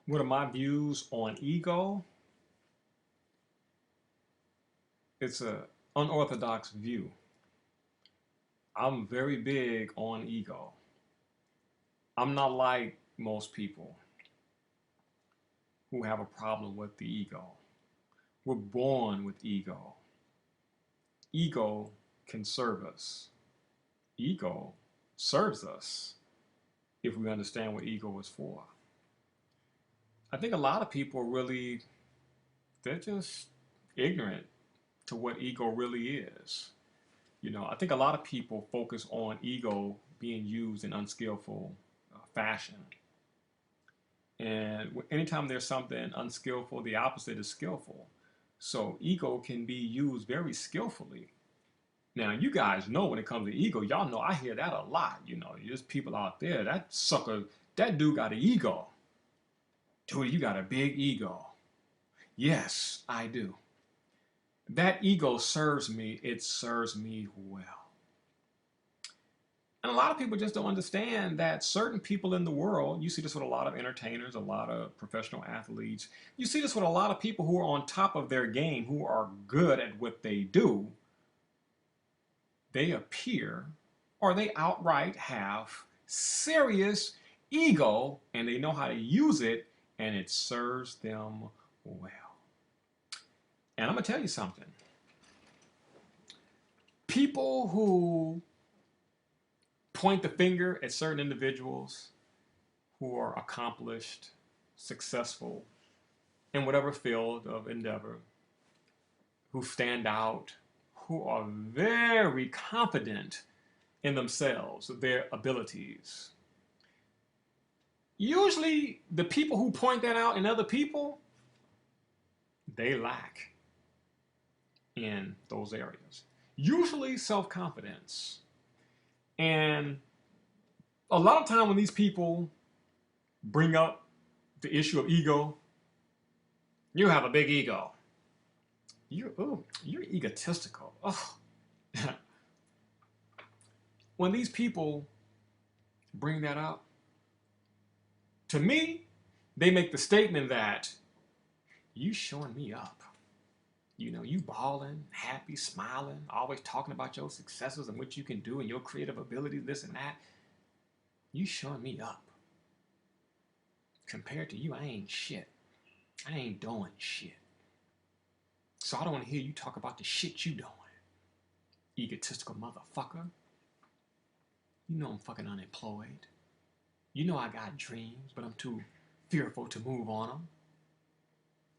What are my views on ego? It's a unorthodox view. I'm very big on ego. I'm not like most people who have a problem with the ego. We're born with ego. Ego can serve us. Ego serves us if we understand what ego is for. I think a lot of people really, they're just ignorant to what ego really is. I think a lot of people focus on ego being used in unskillful fashion. And anytime there's something unskillful, the opposite is skillful. So ego can be used very skillfully. Now, you guys know when it comes to ego, y'all know I hear that a lot. There's people out there, that sucker, that dude got an ego. Dude, you got a big ego. Yes, I do. That ego serves me, it serves me well. And a lot of people just don't understand that certain people in the world, you see this with a lot of entertainers, a lot of professional athletes, you see this with a lot of people who are on top of their game, who are good at what they do. They appear or they outright have serious ego and they know how to use it and it serves them well. And I'm going to tell you something. People who point the finger at certain individuals who are accomplished, successful in whatever field of endeavor, who stand out, who are very confident in themselves, their abilities. Usually, the people who point that out in other people, they lack in those areas. Usually, self confidence. And a lot of time when these people bring up the issue of ego, you have a big ego. You're egotistical. Oh. When these people bring that up, to me, they make the statement that you showing me up. You balling, happy, smiling, always talking about your successes and what you can do and your creative abilities, this and that. You showing me up. Compared to you, I ain't shit. I ain't doing shit. So I don't want to hear you talk about the shit you doing. Egotistical motherfucker. You know I'm fucking unemployed. You know I got dreams, but I'm too fearful to move on them.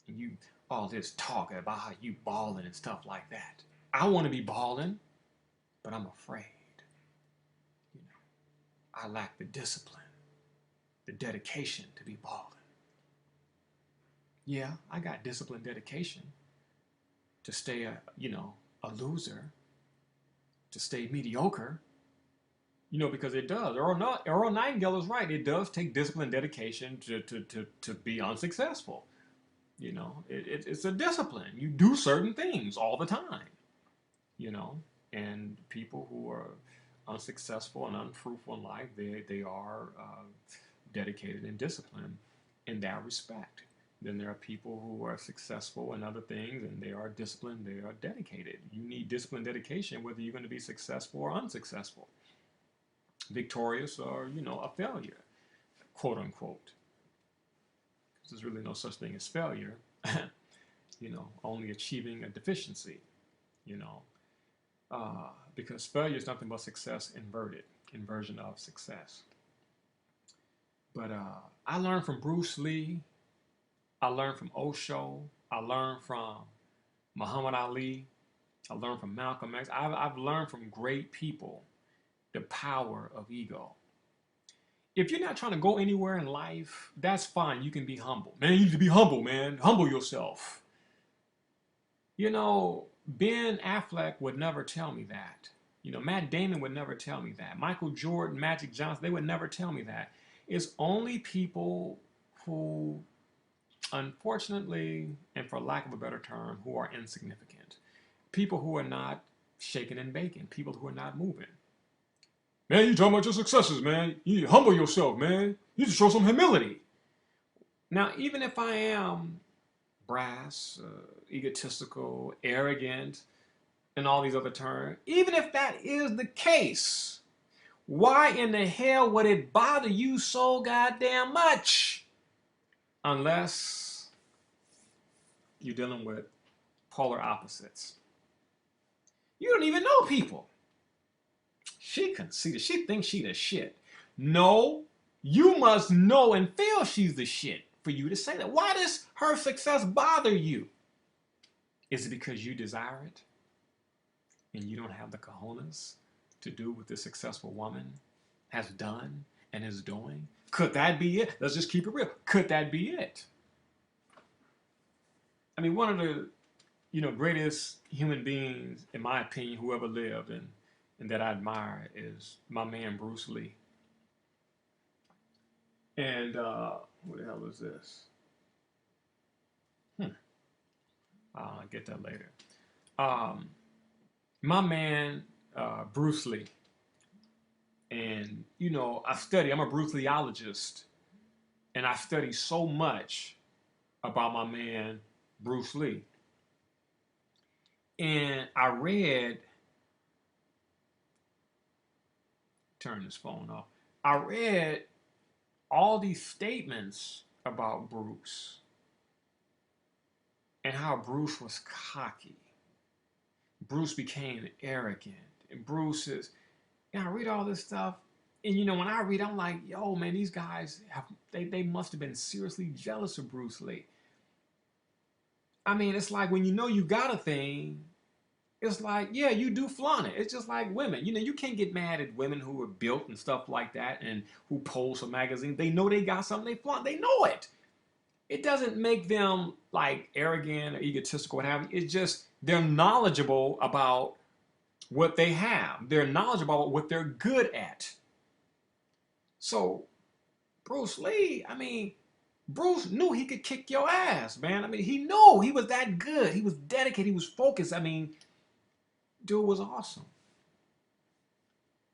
And you, all this talk about how you balling and stuff like that. I want to be balling, but I'm afraid. I lack the discipline, the dedication to be balling. Yeah, I got discipline, dedication to stay a loser, to stay mediocre. Because it does. Earl Nightingale is right. It does take discipline, dedication to be unsuccessful. It's a discipline. You do certain things all the time. And people who are unsuccessful and unfruitful in life, they are dedicated and disciplined in that respect. Then there are people who are successful in other things and they are disciplined, they are dedicated. You need discipline, dedication, whether you're going to be successful or unsuccessful, victorious or, a failure, quote unquote. There's really no such thing as failure, only achieving a deficiency, because failure is nothing but success inverted, inversion of success. But I learned from Bruce Lee, I learned from Osho, I learned from Muhammad Ali, I learned from Malcolm X. I've learned from great people the power of ego. If you're not trying to go anywhere in life, that's fine. You can be humble. Man, you need to be humble, man. Humble yourself. Ben Affleck would never tell me that. Matt Damon would never tell me that. Michael Jordan, Magic Johnson, they would never tell me that. It's only people who, unfortunately, and for lack of a better term, who are insignificant. People who are not shaking and baking. People who are not moving. Man, you talking about your successes, man. You need to humble yourself, man. You need to show some humility. Now, even if I am brass, egotistical, arrogant, and all these other terms, even if that is the case, why in the hell would it bother you so goddamn much? Unless you're dealing with polar opposites. You don't even know people. She conceited. She thinks she the shit. No, you must know and feel she's the shit for you to say that. Why does her success bother you? Is it because you desire it and you don't have the cojones to do what this successful woman has done and is doing? Could that be it? Let's just keep it real. Could that be it? I mean, one of the greatest human beings, in my opinion, who ever lived and that I admire is my man Bruce Lee. And what the hell is this? I'll get that later. Um, my man Bruce Lee, and I'm a Bruce Leeologist, and I study so much about my man Bruce Lee. And I read, turn this phone off. I read all these statements about Bruce and how Bruce was cocky. Bruce became arrogant. And Bruce is, I read all this stuff. And when I read, I'm like, yo, man, these guys they must have been seriously jealous of Bruce Lee. I mean, it's like when you got a thing, it's like, yeah, you do flaunt it. It's just like women. You can't get mad at women who are built and stuff like that and who pose for magazines. They know they got something, they flaunt. They know it. It doesn't make them like arrogant or egotistical, what have you. It's just they're knowledgeable about what they have. They're knowledgeable about what they're good at. So Bruce Lee, I mean, Bruce knew he could kick your ass, man. I mean, he knew he was that good. He was dedicated. He was focused. I mean, dude was awesome.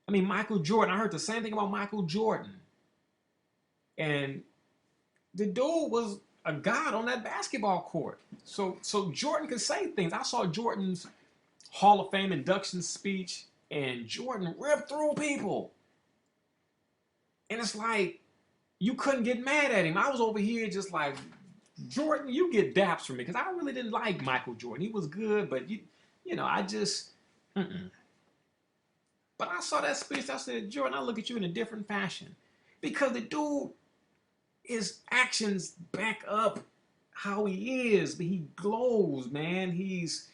I mean, Michael Jordan, I heard the same thing about Michael Jordan. And the dude was a god on that basketball court. So Jordan could say things. I saw Jordan's Hall of Fame induction speech, and Jordan ripped through people. And it's like, you couldn't get mad at him. I was over here just like, Jordan, you get daps from me. Because I really didn't like Michael Jordan. He was good, but I just, But I saw that speech. I said, Jordan, I look at you in a different fashion. Because the dude, his actions back up how he is. But he glows, man. He's,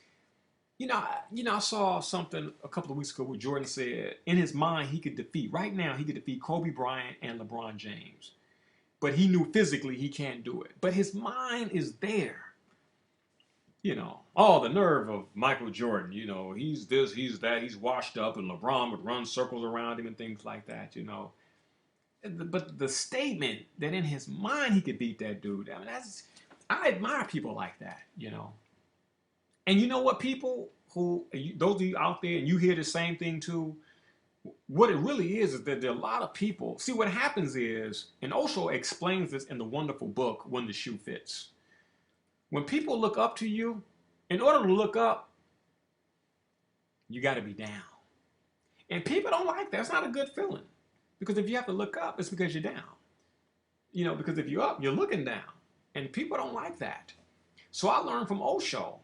I saw something a couple of weeks ago where Jordan said in his mind right now he could defeat Kobe Bryant and LeBron James. But he knew physically he can't do it. But his mind is there. Oh, the nerve of Michael Jordan. He's this, he's that, he's washed up, and LeBron would run circles around him and things like that, But the statement that in his mind he could beat that dude, I mean, I admire people like that, And you know what, people those of you out there, and you hear the same thing too, what it really is that there are a lot of people. See, what happens is, and Osho explains this in the wonderful book, When the Shoe Fits. When people look up to you, in order to look up, you got to be down. And people don't like that. It's not a good feeling. Because if you have to look up, it's because you're down. Because if you're up, you're looking down. And people don't like that. So I learned from Osho,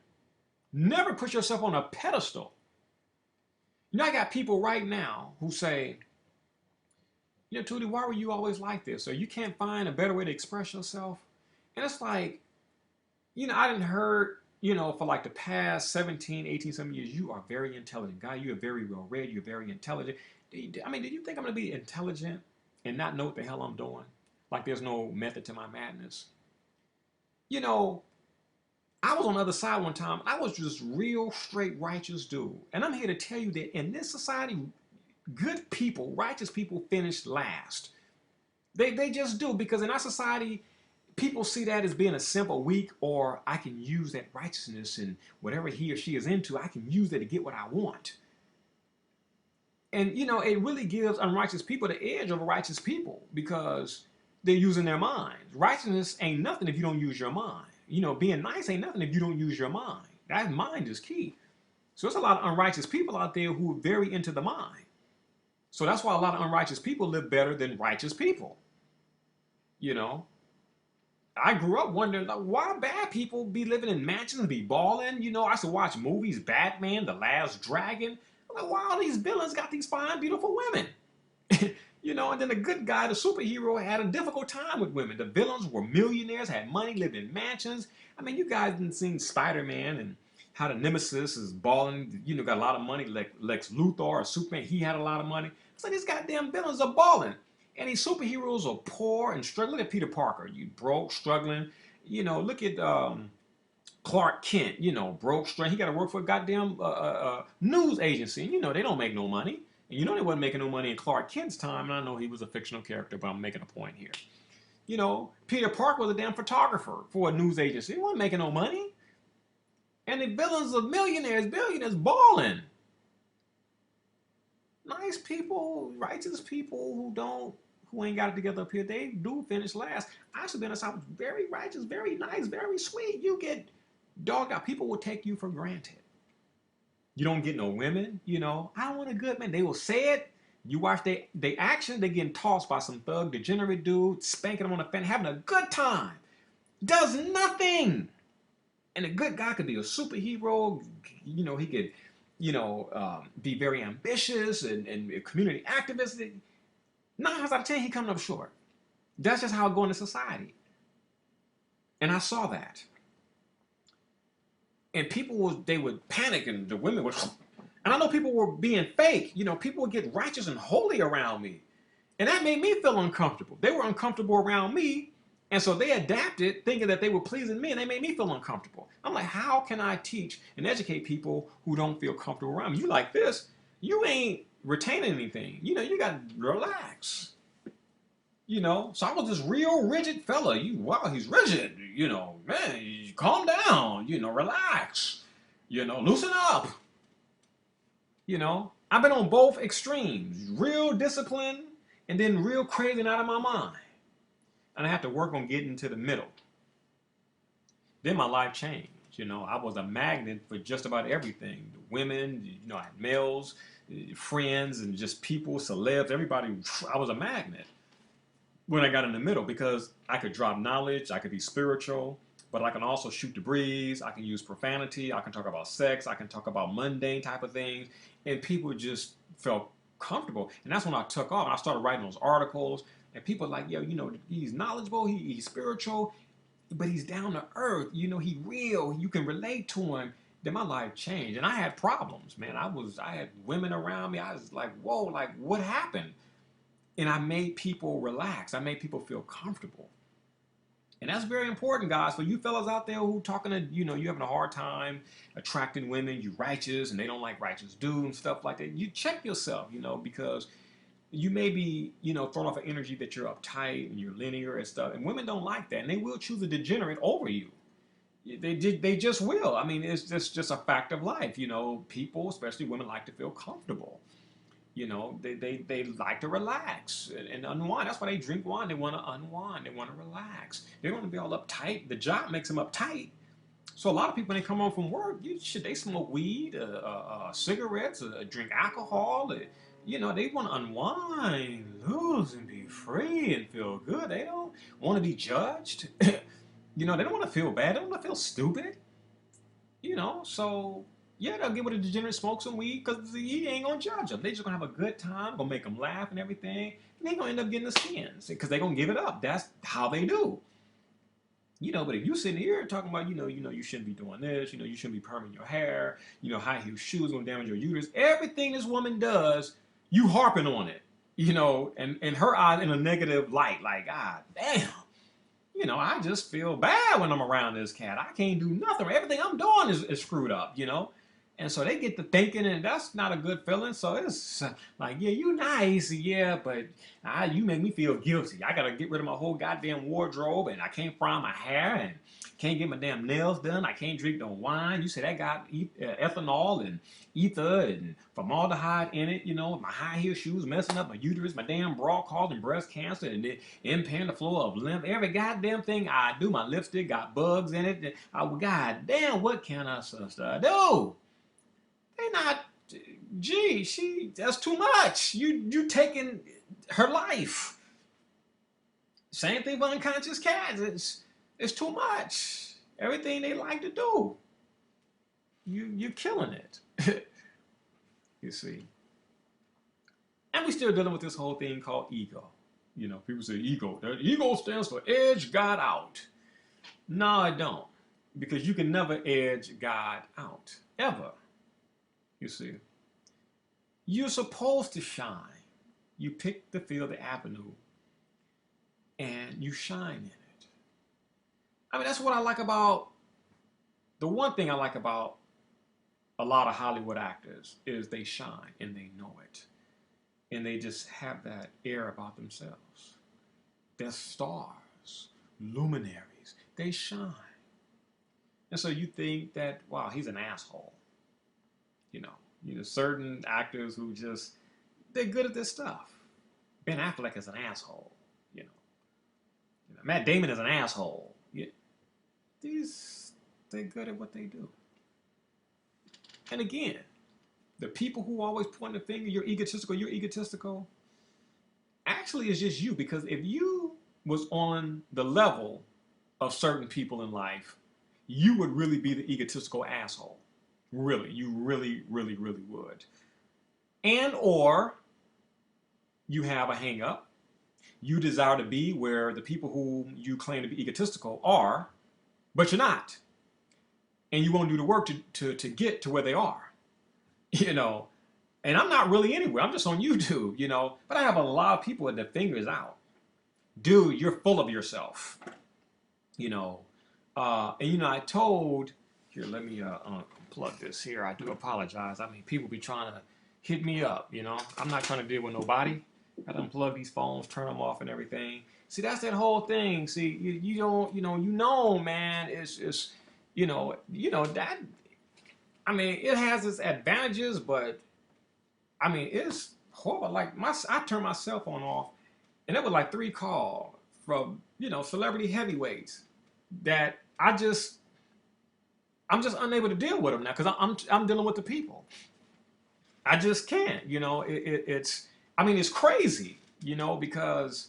never put yourself on a pedestal. I got people right now who say, Tootie, why were you always like this? Or you can't find a better way to express yourself? And it's like, I didn't heard, for like the past 17, 18, some years, you are very intelligent. Guy, you are very well read. You're very intelligent. I mean, do you think I'm going to be intelligent and not know what the hell I'm doing? Like there's no method to my madness. I was on the other side one time. I was just real straight righteous dude. And I'm here to tell you that in this society, good people, righteous people finish last. They just do, because in our society, people see that as being a simple, weak, or I can use that righteousness and whatever he or she is into, I can use that to get what I want. And, it really gives unrighteous people the edge over righteous people, because They're using their minds. Righteousness ain't nothing if you don't use your mind. Being nice ain't nothing if you don't use your mind. That mind is key. So there's a lot of unrighteous people out there who are very into the mind. So that's why a lot of unrighteous people live better than righteous people. You know, I grew up wondering like, why bad people be living in mansions and be balling. I used to watch movies, Batman, The Last Dragon. I'm like, why all these villains got these fine, beautiful women? And then the good guy, the superhero, had a difficult time with women. The villains were millionaires, had money, lived in mansions. I mean, you guys didn't see Spider-Man and how the nemesis is balling, got a lot of money. Like Lex Luthor or Superman, he had a lot of money. So these goddamn villains are balling. And these superheroes are poor and struggling. Look at Peter Parker, you broke, struggling. Look at Clark Kent, broke, struggling. He got to work for a goddamn news agency. They don't make no money. And they wasn't making no money in Clark Kent's time. And I know he was a fictional character, but I'm making a point here. Peter Parker was a damn photographer for a news agency. He wasn't making no money. And the villains are millionaires, billionaires, balling. Nice people, righteous people who ain't got it together up here, they do finish last. I should be honest, I was very righteous, very nice, very sweet. You get dogged out. People will take you for granted. You don't get no women, I don't want a good man. They will say it. You watch they action, they getting tossed by some thug, degenerate dude, spanking them on the fence, having a good time. Does nothing. And a good guy could be a superhero. He could, be very ambitious and a community activist. 9 times out of 10, he coming up short. That's just how it goes in society. And I saw that. And they would panic, and the women would, and I know people were being fake. People would get righteous and holy around me. And that made me feel uncomfortable. They were uncomfortable around me. And so they adapted thinking that they were pleasing me, and they made me feel uncomfortable. I'm like, how can I teach and educate people who don't feel comfortable around me? You like this, you ain't retaining anything. You got to relax. So I was this real rigid fella. Wow, he's rigid. Man, you calm down. Relax. Loosen up. I've been on both extremes, real discipline and then real crazy and out of my mind. And I had to work on getting to the middle. Then my life changed. I was a magnet for just about everything. The women, I had males, friends, and just people, celebs, everybody. I was a magnet when I got in the middle because I could drop knowledge, I could be spiritual, but I can also shoot the breeze, I can use profanity, I can talk about sex, I can talk about mundane type of things, and people just felt comfortable. And that's when I took off. I started writing those articles. And people are like, yo, he's knowledgeable, he's spiritual, but he's down to earth. He real. You can relate to him. Then my life changed, and I had problems, man. I had women around me. I was like, whoa, like what happened? And I made people relax. I made people feel comfortable, and that's very important, guys. For you fellas out there who talking to, you having a hard time attracting women, you righteous, and they don't like righteous dudes and stuff like that. You check yourself, because you may be, thrown off of energy that you're uptight and you're linear and stuff. And women don't like that. And they will choose a degenerate over you. They just will. I mean, it's just a fact of life. People, especially women, like to feel comfortable. They like to relax and unwind. That's why they drink wine. They want to unwind. They want to relax. They don't want to be all uptight. The job makes them uptight. So a lot of people, when they come home from work, they smoke weed, cigarettes, drink alcohol. They want to unwind, lose, and be free and feel good. They don't want to be judged. They don't want to feel bad. They don't want to feel stupid. So, yeah, they'll get with a degenerate, smoke some weed, because he ain't going to judge them. They just going to have a good time, going to make them laugh and everything. And they going to end up getting the skins, because they going to give it up. That's how they do. But if you sitting here talking about, you shouldn't be doing this, you shouldn't be perming your hair, high heel shoes going to damage your uterus. Everything this woman does, you harping on it, and her eyes in a negative light, like, ah, damn, I just feel bad when I'm around this cat. I can't do nothing. Everything I'm doing is screwed up, And so they get to thinking, and that's not a good feeling. So it's like, yeah, you nice, yeah, but you make me feel guilty. I gotta get rid of my whole goddamn wardrobe, and I can't fry my hair, and can't get my damn nails done. I can't drink no wine. You say that got ethanol and ether and formaldehyde in it. You know, my high heel shoes messing up my uterus, my damn bra causing breast cancer, and it impairing the flow of lymph. Every goddamn thing I do, my lipstick got bugs in it. Goddamn, what can a sister do? They not. Gee, that's too much. You taking her life. Same thing with unconscious cats. It's too much. Everything they like to do, you're killing it. You see. And we still dealing with this whole thing called ego. You know, people say ego. That ego stands for edge God out. No, it don't. Because you can never edge God out. Ever. You see. You're supposed to shine. You pick the field, the avenue, and you shine in it. I mean, that's what I like about, the one thing I like about a lot of Hollywood actors is they shine and they know it. And they just have that air about themselves. They're stars, luminaries. They shine. And so you think that, wow, he's an asshole. You know, certain actors who just, they're good at this stuff. Ben Affleck is an asshole. You know Matt Damon is an asshole. They're good at what they do. And again, the people who always point the finger, you're egotistical, actually it's just you. Because if you was on the level of certain people in life, you would really be the egotistical asshole. Really, you really, really, really would. And or you have a hang up. You desire to be where the people who you claim to be egotistical are, but you're not. And you won't do the work to get to where they are. You know, and I'm not really anywhere. I'm just on YouTube, you know. But I have a lot of people with their fingers out. Dude, you're full of yourself. You know. And, you know, I told, here, let me unplug this here. I do apologize. I mean, people be trying to hit me up, you know. I'm not trying to deal with nobody. I unplug these phones, turn them off and everything. See, that's that whole thing. See, you don't, man, it's you know, that, I mean, it has its advantages, but, I mean, it's horrible. Like, I turned my cell phone off, and there were like 3 calls from, you know, celebrity heavyweights that I'm just unable to deal with them now because I'm dealing with the people. I just can't, you know, it's, I mean, it's crazy, you know, because,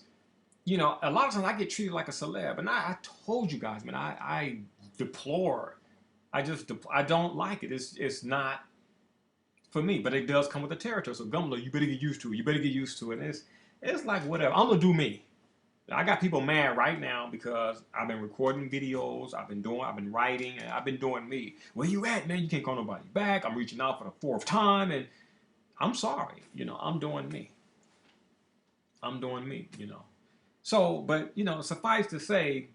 you know, a lot of times I get treated like a celeb, and I told you guys, man, I deplore, I don't like it. It's not for me, but it does come with the territory. So Gumlo, you better get used to it. You better get used to it. And it's like whatever. I'm gonna do me. I got people mad right now because I've been recording videos, I've been writing, and I've been doing me. Where you at, man? You can't call nobody back. I'm reaching out for the 4th time, and I'm sorry. You know, I'm doing me. I'm doing me, you know. So, but, you know, suffice to say,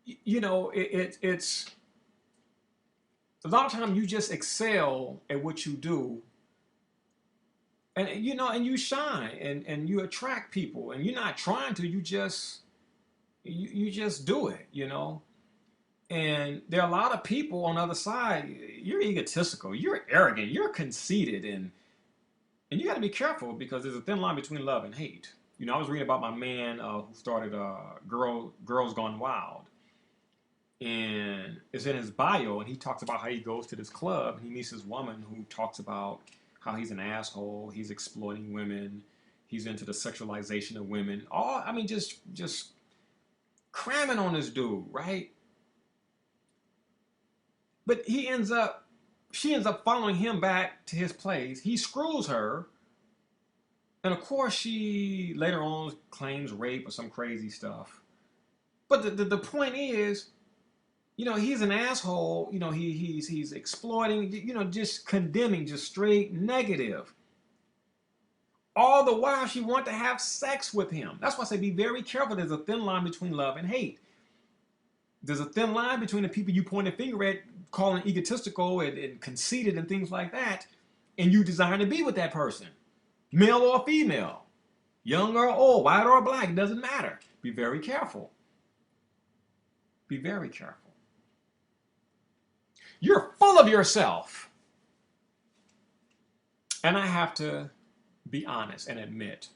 you know, it's a lot of times you just excel at what you do. And, you know, and you shine and you attract people, and you're not trying to, you just do it, you know. And there are a lot of people on the other side, you're egotistical, you're arrogant, you're conceited, and you got to be careful because there's a thin line between love and hate. You know, I was reading about my man who started Girls Gone Wild. And it's in his bio, and he talks about how he goes to this club, and he meets this woman who talks about how he's an asshole, he's exploiting women, he's into the sexualization of women. I mean, just cramming on this dude, right? But she ends up following him back to his place. He screws her. And of course, she later on claims rape or some crazy stuff. But the point is, you know, he's an asshole. You know, he's exploiting, you know, just condemning, just straight negative. All the while she wants to have sex with him. That's why I say be very careful. There's a thin line between love and hate. There's a thin line between the people you point a finger at, calling egotistical and conceited and things like that, and you desire to be with that person, male or female, young or old, white or black, it doesn't matter. Be very careful. Be very careful. You're full of yourself. And I have to be honest and admit,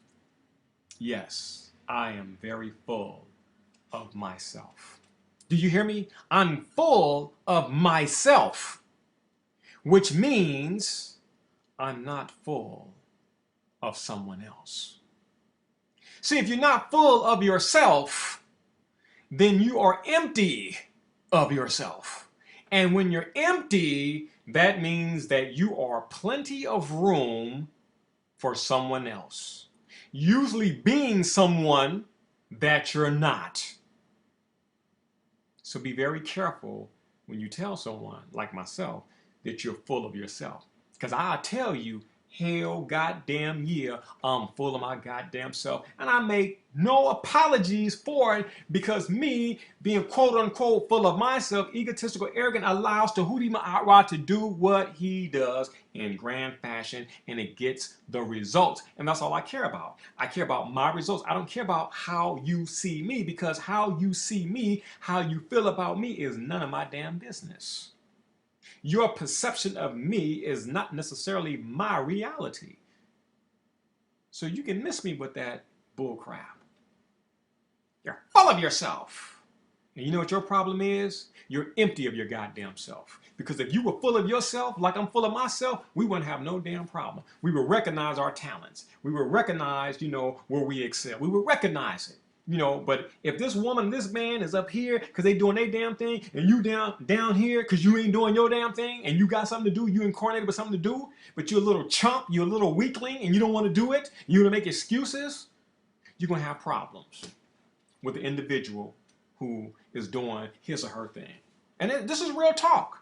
yes, I am very full of myself. Do you hear me? I'm full of myself, which means I'm not full of someone else. See, if you're not full of yourself, then you are empty of yourself. And when you're empty, that means that you are plenty of room for someone else, usually being someone that you're not. So be very careful when you tell someone like myself that you're full of yourself. Because I'll tell you, hell goddamn yeah, I'm full of my goddamn self. And I make no apologies for it, because me being quote unquote full of myself, egotistical, arrogant, allows Djehuty to do what he does in grand fashion, and it gets the results. And that's all I care about. I care about my results. I don't care about how you see me, because how you see me, how you feel about me is none of my damn business. Your perception of me is not necessarily my reality. So you can miss me with that bull crap. You're full of yourself. And you know what your problem is? You're empty of your goddamn self. Because if you were full of yourself, like I'm full of myself, we wouldn't have no damn problem. We would recognize our talents. We would recognize, where we excel. We would recognize it. But if this woman, this man is up here because they doing their damn thing, and you down here because you ain't doing your damn thing, and you got something to do, you incarnated with something to do, but you're a little chump, you're a little weakling, and you don't want to do it, you're going to make excuses, you're going to have problems with the individual who is doing his or her thing. And this is real talk.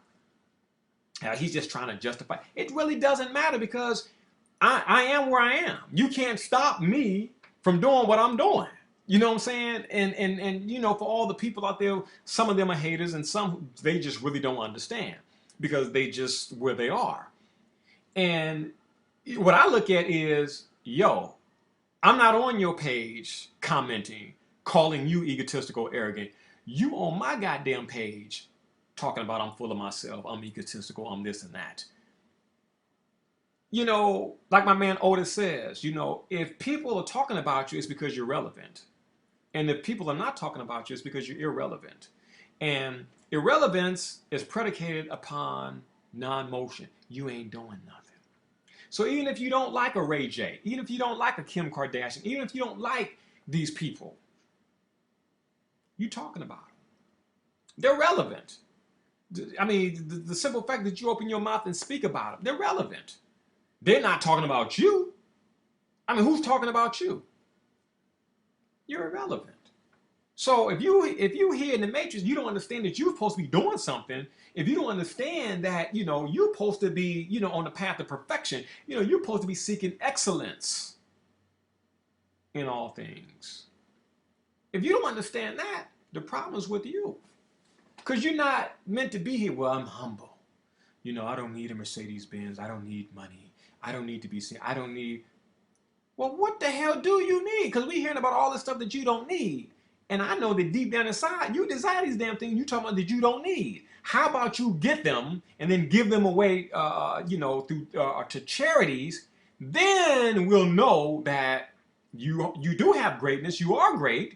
He's just trying to justify. It really doesn't matter, because I am where I am. You can't stop me from doing what I'm doing. You know what I'm saying? And for all the people out there, some of them are haters, and some, they just really don't understand, because they just where they are. And what I look at is, yo, I'm not on your page commenting, calling you egotistical, arrogant. You on my goddamn page talking about I'm full of myself, I'm egotistical, I'm this and that. Like my man Otis says, if people are talking about you, it's because you're relevant. And if people are not talking about you, it's because you're irrelevant. And irrelevance is predicated upon non-motion. You ain't doing nothing. So even if you don't like a Ray J, even if you don't like a Kim Kardashian, even if you don't like these people, you talking about them. They're relevant. I mean, the simple fact that you open your mouth and speak about them, they're relevant. They're not talking about you. I mean, who's talking about you? You're irrelevant. So if you here in the matrix, you don't understand that you're supposed to be doing something. If you don't understand that, you're supposed to be, on the path of perfection, you're supposed to be seeking excellence in all things. If you don't understand that, the problem is with you. Because you're not meant to be here. Well, I'm humble. I don't need a Mercedes Benz. I don't need money. I don't need to be seen. I don't need... Well, what the hell do you need? Because we're hearing about all this stuff that you don't need. And I know that deep down inside, you desire these damn things you're talking about that you don't need. How about you get them and then give them away, through to charities? Then we'll know that you do have greatness. You are great.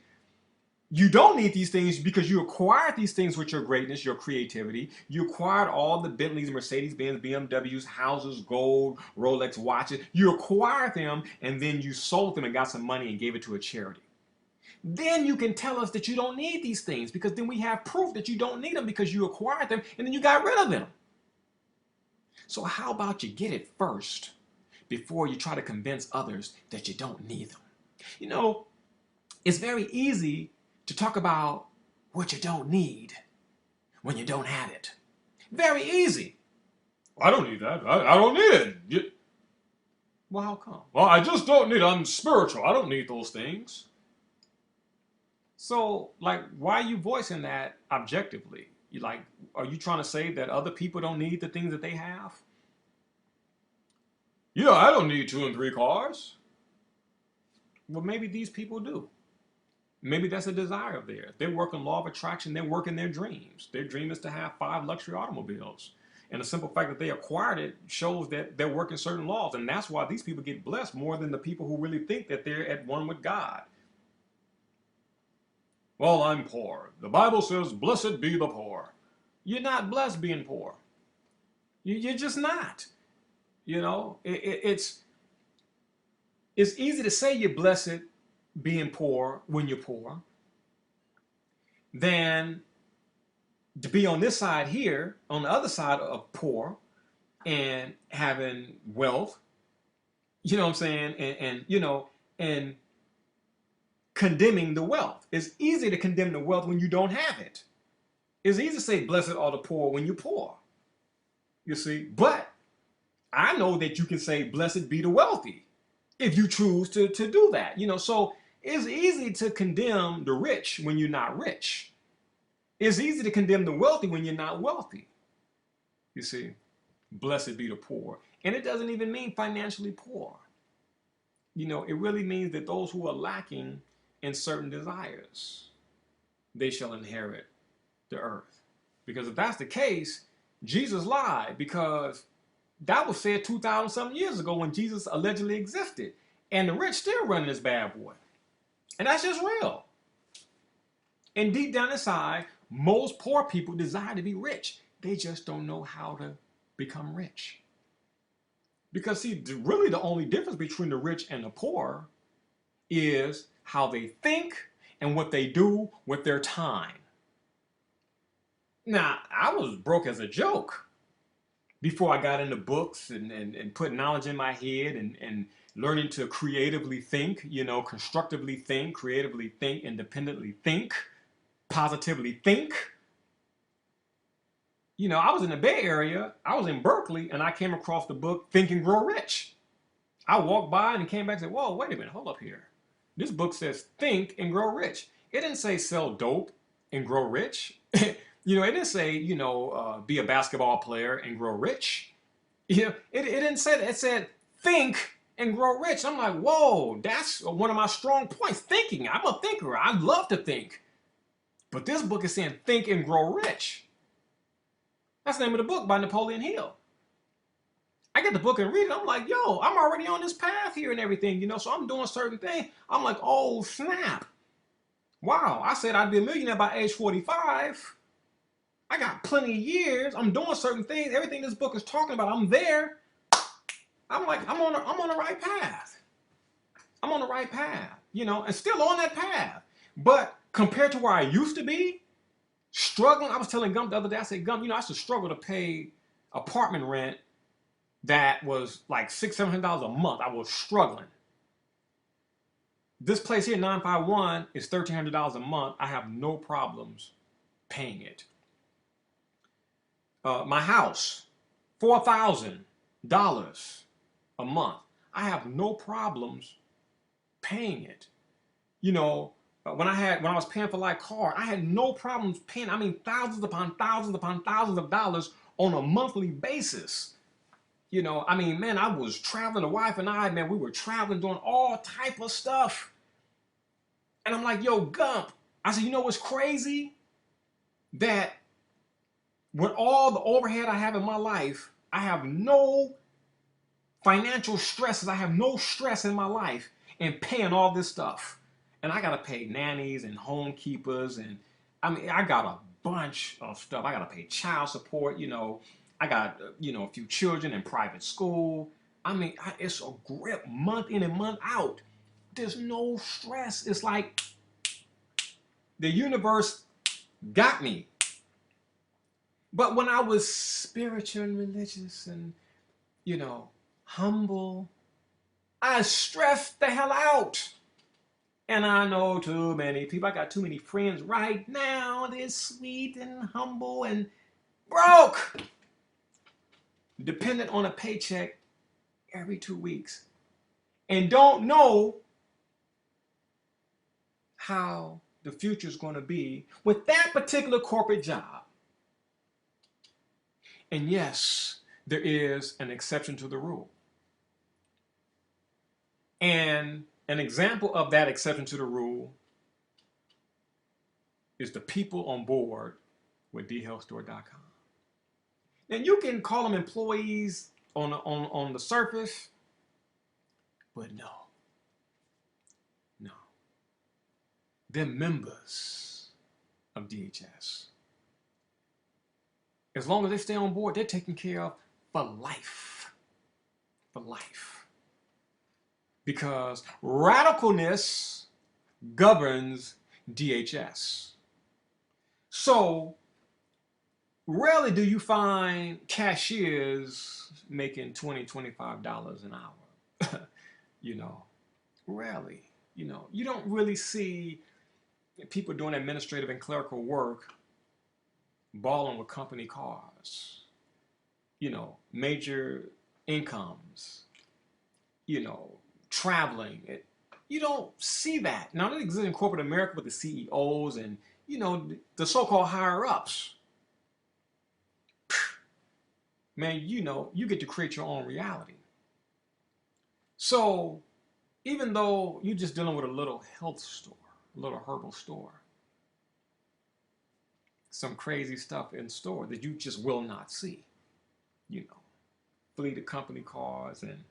You don't need these things because you acquired these things with your greatness, your creativity. You acquired all the Bentleys, Mercedes-Benz, BMWs, houses, gold, Rolex watches. You acquired them, and then you sold them and got some money and gave it to a charity. Then you can tell us that you don't need these things, because then we have proof that you don't need them because you acquired them and then you got rid of them. So how about you get it first before you try to convince others that you don't need them? It's very easy to talk about what you don't need when you don't have it. Very easy. I don't need that. I don't need it. Well, how come? Well, I just don't need it. I'm spiritual. I don't need those things. So, like, why are you voicing that objectively? You like, are you trying to say that other people don't need the things that they have? Yeah, I don't need two and three cars. Well, maybe these people do. Maybe that's a desire of theirs. They're working law of attraction. They're working their dreams. Their dream is to have 5 luxury automobiles. And the simple fact that they acquired it shows that they're working certain laws. And that's why these people get blessed more than the people who really think that they're at one with God. Well, I'm poor. The Bible says, blessed be the poor. You're not blessed being poor. You're just not. You know, it's easy to say you're blessed being poor when you're poor than to be on this side here, on the other side of poor and having wealth, you know what I'm saying? And condemning the wealth. It's easy to condemn the wealth when you don't have it. It's easy to say, blessed are the poor when you're poor, you see? But I know that you can say, blessed be the wealthy if you choose to do that, you know? So it's easy to condemn the rich when you're not rich. It's easy to condemn the wealthy when you're not wealthy. You see, blessed be the poor. And it doesn't even mean financially poor. You know, it really means that those who are lacking in certain desires, they shall inherit the earth. Because if that's the case, Jesus lied, because that was said 2,000 something years ago when Jesus allegedly existed. And the rich still running this bad boy. And that's just real. And deep down inside, most poor people desire to be rich. They just don't know how to become rich. Because, see, really the only difference between the rich and the poor is how they think and what they do with their time. Now, I was broke as a joke before I got into books and put knowledge in my head and learning to creatively think, you know, constructively think, creatively think, independently think, positively think. You know, I was in the Bay Area, I was in Berkeley, and I came across the book Think and Grow Rich. I walked by and came back and said, whoa, wait a minute, hold up here. This book says Think and Grow Rich. It didn't say sell dope and grow rich. You know, it didn't say, you know, be a basketball player and grow rich. You know, it didn't say that. It said think and grow rich. I'm like, whoa, that's one of my strong points. Thinking. I'm a thinker. I love to think. But this book is saying think and grow rich. That's the name of the book by Napoleon Hill. I get the book and read it. I'm like, yo, I'm already on this path here and everything, you know, so I'm doing certain things. I'm like, oh, snap. Wow, I said I'd be a millionaire by age 45. I got plenty of years. I'm doing certain things. Everything this book is talking about, I'm there. I'm like, I'm on the right path. I'm on the right path, you know, and still on that path. But compared to where I used to be, struggling, I was telling Gump the other day, I said, Gump, you know, I used to struggle to pay apartment rent that was like $600-700 a month. I was struggling. This place here, 951, is $1,300 a month. I have no problems paying it. My house, $4,000 a month. I have no problems paying it. You know, when I was paying for my car, I had no problems paying. I mean, thousands upon thousands of dollars on a monthly basis. You know, I mean, man, I was traveling. The wife and I, man, we were traveling, doing all type of stuff. And I'm like, yo, Gump. I said, you know what's crazy? That with all the overhead I have in my life, I have no financial stresses. I have no stress in my life in paying all this stuff. And I got to pay nannies and home keepers. And I mean, I got a bunch of stuff. I got to pay child support. You know, I got, you know, a few children in private school. I mean, it's a grip month in and month out. There's no stress. It's like the universe got me. But when I was spiritual and religious and, you know, humble, I stressed the hell out. And I know too many people. I got too many friends right now. They're sweet and humble and broke. Dependent on a paycheck every 2 weeks. And don't know how the future is going to be with that particular corporate job. And yes, there is an exception to the rule. And an example of that exception to the rule is the people on board with dhealthstore.com. Now, you can call them employees on the surface, but no. They're members of DHS. As long as they stay on board, they're taken care of for life. For life. Because radicalness governs DHS. So, rarely do you find cashiers making $20, $25 an hour. Rarely. You don't really see people doing administrative and clerical work balling with company cars, major incomes, traveling. You don't see that. Now, that exists in corporate America with the CEOs and, the so-called higher-ups. Man, you get to create your own reality. So, even though you're just dealing with a little health store, a little herbal store, some crazy stuff in store that you just will not see, fleet of company cars, and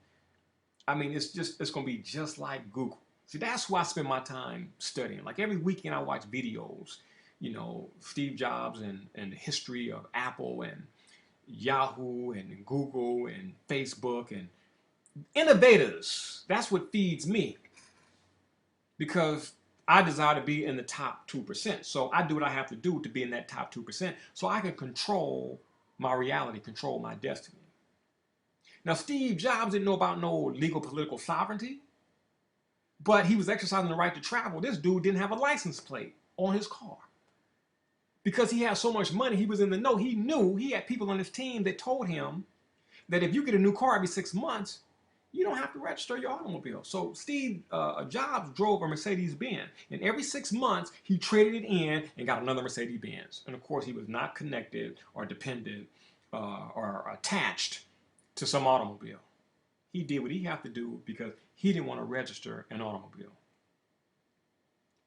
it's going to be just like Google. See, that's why I spend my time studying. Like every weekend I watch videos, Steve Jobs and the history of Apple and Yahoo and Google and Facebook and innovators. That's what feeds me, because I desire to be in the top 2%. So I do what I have to do to be in that top 2% so I can control my reality, control my destiny. Now, Steve Jobs didn't know about no legal political sovereignty, but he was exercising the right to travel. This dude didn't have a license plate on his car. Because he had so much money, he was in the know. He knew he had people on his team that told him that if you get a new car every 6 months, you don't have to register your automobile. So Steve Jobs drove a Mercedes-Benz, and every 6 months he traded it in and got another Mercedes-Benz. And of course, he was not connected or dependent or attached to some automobile. He did what he had to do because he didn't want to register an automobile.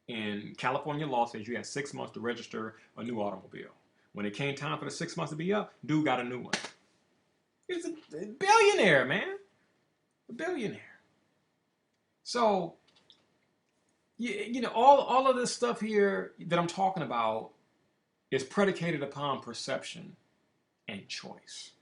And California law says you have 6 months to register a new automobile. When it came time for the 6 months to be up, dude got a new one. He's a billionaire, man. A billionaire. So, all of this stuff here that I'm talking about is predicated upon perception and choice.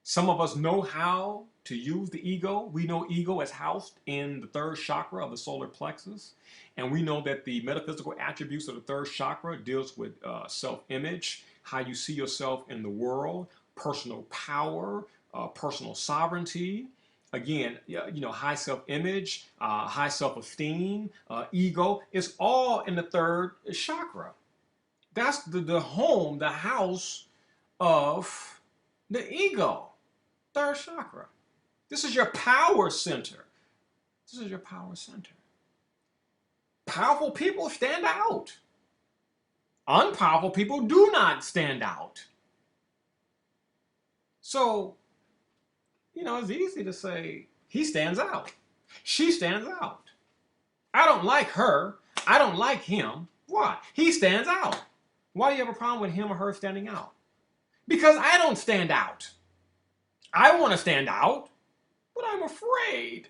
Some of us know how to use the ego. We know ego is housed in the third chakra of the solar plexus. And we know that the metaphysical attributes of the third chakra deals with self-image, how you see yourself in the world, personal power, personal sovereignty. Again, high self-image, high self-esteem, ego. It's all in the third chakra. That's the home, the house of the ego. Third chakra. This is your power center. This is your power center. Powerful people stand out. Unpowerful people do not stand out. So, it's easy to say, he stands out. She stands out. I don't like her. I don't like him. Why? He stands out. Why do you have a problem with him or her standing out? Because I don't stand out. I want to stand out, but I'm afraid.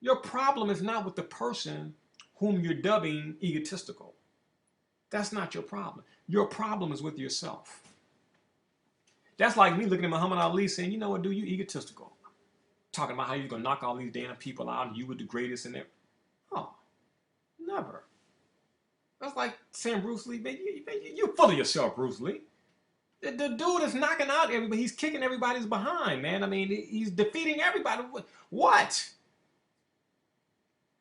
Your problem is not with the person whom you're dubbing egotistical. That's not your problem. Your problem is with yourself. That's like me looking at Muhammad Ali saying, you know what, dude, you egotistical. Talking about how you're going to knock all these damn people out and you were the greatest in there. Oh, never. That's like saying Bruce Lee, man, you're full of yourself, Bruce Lee. The dude is knocking out everybody. He's kicking everybody's behind, man. He's defeating everybody. What?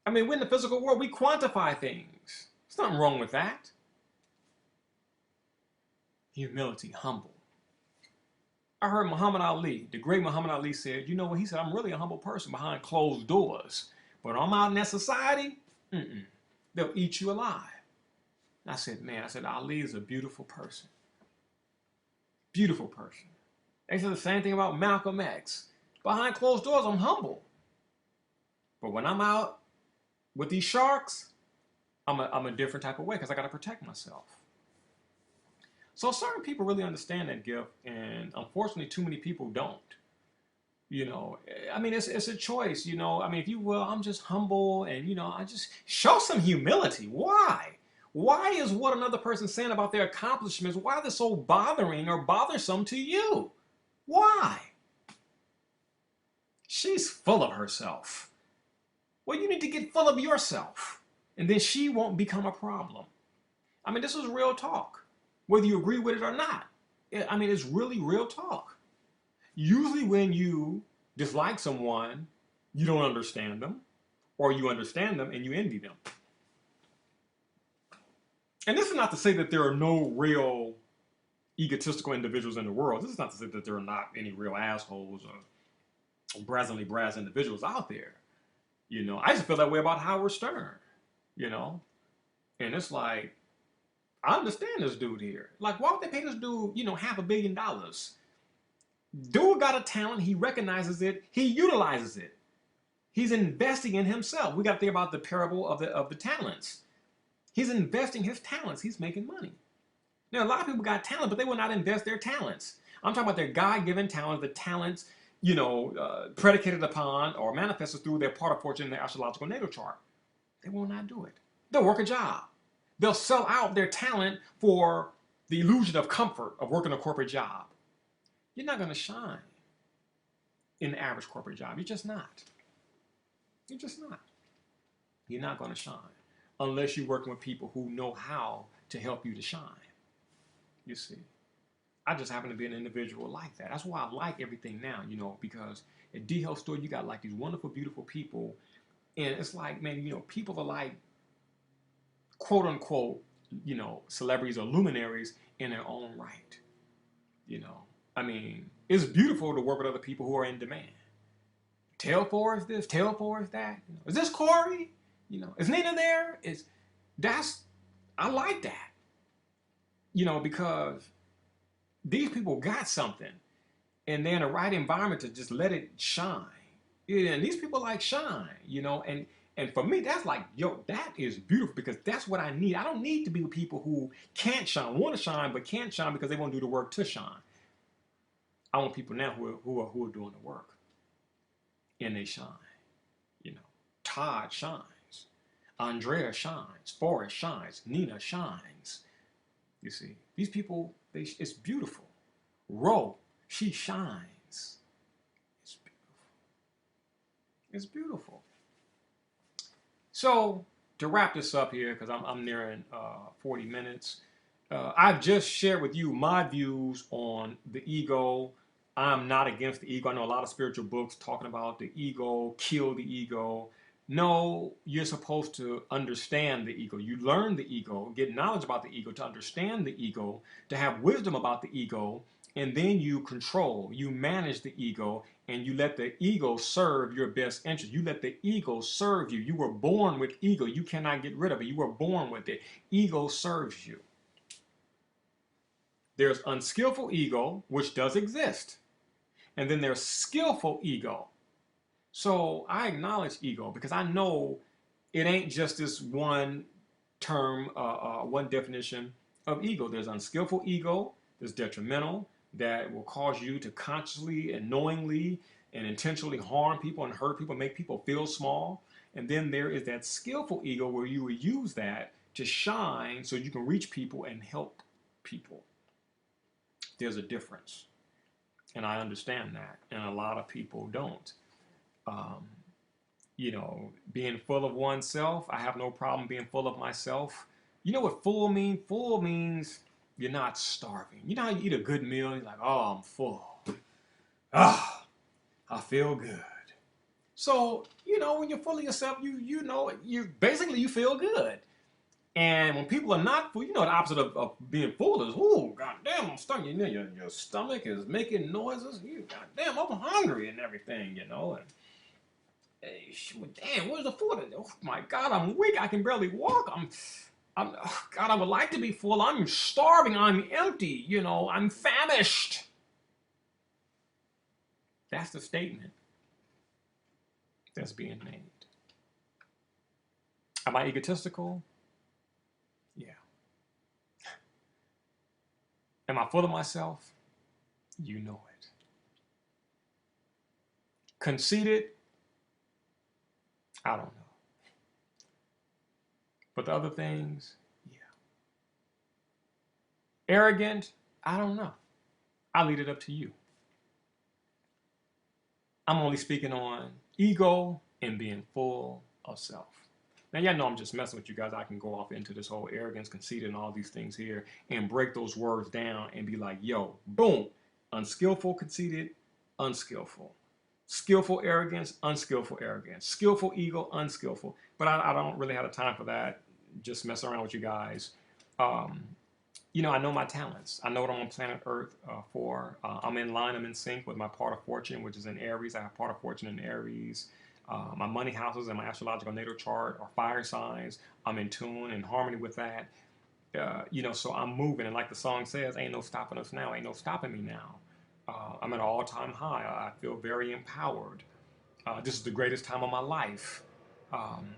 We're in the physical world. We quantify things. There's nothing wrong with that. Humility, humble. I heard Muhammad Ali, the great Muhammad Ali said, you know what? He said, I'm really a humble person behind closed doors. But I'm out in that society, they they'll eat you alive. And I said, man, Ali is a beautiful person. Beautiful person. They said the same thing about Malcolm X. Behind closed doors, I'm humble. But when I'm out with these sharks, I'm a different type of way because I got to protect myself. So certain people really understand that gift, and unfortunately, too many people don't. You know, I mean, it's a choice. You know, I mean, if you will, I'm just humble, and you know, I just show some humility. Why? Why is what another person's saying about their accomplishments? Why are they so bothering or bothersome to you? Why? She's full of herself. Well, you need to get full of yourself, and then she won't become a problem. I mean, this is real talk, whether you agree with it or not. I mean, it's really real talk. Usually when you dislike someone, you don't understand them, or you understand them and you envy them. And this is not to say that there are no real egotistical individuals in the world. This is not to say that there are not any real assholes or brazenly brass individuals out there. You know, I just feel that way about Howard Stern, you know? And it's like, I understand this dude here. Like, why would they pay this dude, you know, $500 million? Dude got a talent, he recognizes it, he utilizes it. He's investing in himself. We got to think about the parable of the talents. He's investing his talents, he's making money. Now, a lot of people got talent, but they will not invest their talents. I'm talking about their God-given talents, the talents, you know, predicated upon or manifested through their part of fortune in their astrological natal chart. They will not do it. They'll work a job. They'll sell out their talent for the illusion of comfort of working a corporate job. You're not going to shine in the average corporate job. You're just not. You're just not. You're not going to shine unless you're working with people who know how to help you to shine. You see, I just happen to be an individual like that. That's why I like everything now, you know, because at D Health Store, you got like these wonderful, beautiful people. And it's like, man, you know, people are like, quote unquote, you know, celebrities or luminaries in their own right. You know, I mean, it's beautiful to work with other people who are in demand. Tail for is this, tail for is that. You know, is this Corey? You know, is Nina there? I like that. You know, because these people got something and they're in the right environment to just let it shine. Yeah, and these people like shine, you know, and for me, that's like, yo, that is beautiful because that's what I need. I don't need to be with people who can't shine, want to shine, but can't shine because they won't do the work to shine. I want people now who are doing the work and they shine. You know, Todd shines. Andrea shines. Forrest shines. Nina shines. You see, these people, it's beautiful. Ro, she shines. It's beautiful. It's beautiful. So, to wrap this up here, because I'm nearing 40 minutes, I've just shared with you my views on the ego. I'm not against the ego. I know a lot of spiritual books talking about the ego, kill the ego. No, you're supposed to understand the ego. You learn the ego, get knowledge about the ego, to understand the ego, to have wisdom about the ego, and then you control, you manage the ego, and you let the ego serve your best interest. You let the ego serve you. You were born with ego. You cannot get rid of it. You were born with it. Ego serves you. There's unskillful ego, which does exist. And then there's skillful ego. So I acknowledge ego because I know it ain't just this one term, one definition of ego. There's unskillful ego, there's detrimental, that will cause you to consciously and knowingly and intentionally harm people and hurt people, make people feel small. And then there is that skillful ego where you will use that to shine so you can reach people and help people. There's a difference. And I understand that. And a lot of people don't. You know, being full of oneself, I have no problem being full of myself. You know what full means? Full means you're not starving. You know how you eat a good meal, you're like, oh, I'm full. Ah, I feel good. So, you know, when you're full of yourself, you know, you feel good. And when people are not full, you know, the opposite of being full is, ooh, goddamn, I'm starving. You know, your stomach is making noises. You, goddamn, I'm hungry and everything, you know. And Hey, damn, where's the food? Oh my God, I'm weak. I can barely walk. Oh God, I would like to be full. I'm starving. I'm empty. You know, I'm famished. That's the statement that's being made. Am I egotistical? Yeah. Am I full of myself? You know it. Conceited? I don't know. But the other things, yeah. Arrogant? I don't know. I leave it up to you. I'm only speaking on ego and being full of self. Now, y'all know I'm just messing with you guys. I can go off into this whole arrogance, conceit, and all these things here and break those words down and be like, yo, boom, unskillful, conceited, unskillful. Skillful arrogance, unskillful arrogance. Skillful ego, unskillful. But I don't really have the time for that. Just mess around with you guys. Um, I know my talents. I know what I'm on planet Earth for. I'm in line, I'm in sync with my part of fortune, which is in Aries. I have part of fortune in Aries. My money houses and my astrological natal chart are fire signs. I'm in tune and harmony with that. So I'm moving. And like the song says, ain't no stopping us now. Ain't no stopping me now. I'm at an all-time high. I feel very empowered. This is the greatest time of my life. Um,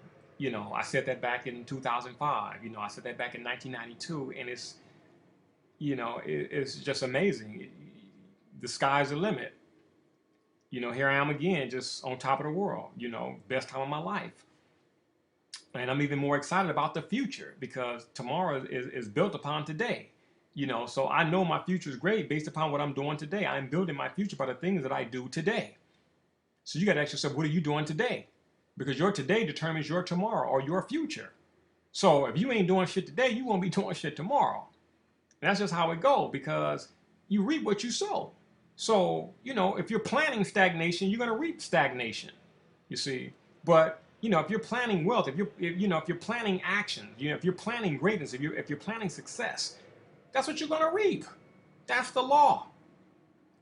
I said that back in 2005. I said that back in 1992, and it's just amazing. The sky's the limit. Here I am again, just on top of the world. Best time of my life. And I'm even more excited about the future because tomorrow is built upon today. So I know my future is great based upon what I'm doing today. I'm building my future by the things that I do today. So you got to ask yourself, what are you doing today? Because your today determines your tomorrow or your future. So if you ain't doing shit today, you won't be doing shit tomorrow. And that's just how it goes because you reap what you sow. So, if you're planning stagnation, you're going to reap stagnation, you see. But, if you're planning wealth, if you're planning action, if you're planning greatness, if you're planning success, that's what you're going to reap. That's the law.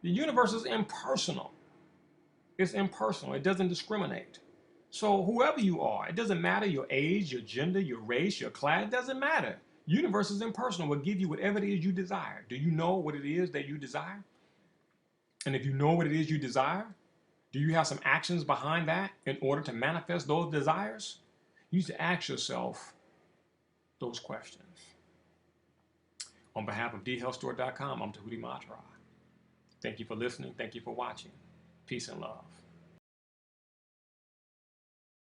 The universe is impersonal. It's impersonal. It doesn't discriminate. So whoever you are, it doesn't matter your age, your gender, your race, your class, it doesn't matter. Universe is impersonal, will give you whatever it is you desire. Do you know what it is that you desire? And if you know what it is you desire, do you have some actions behind that in order to manifest those desires? You need to ask yourself those questions. On behalf of dhealthstore.com, I'm Djehuty. Thank you for listening. Thank you for watching. Peace and love.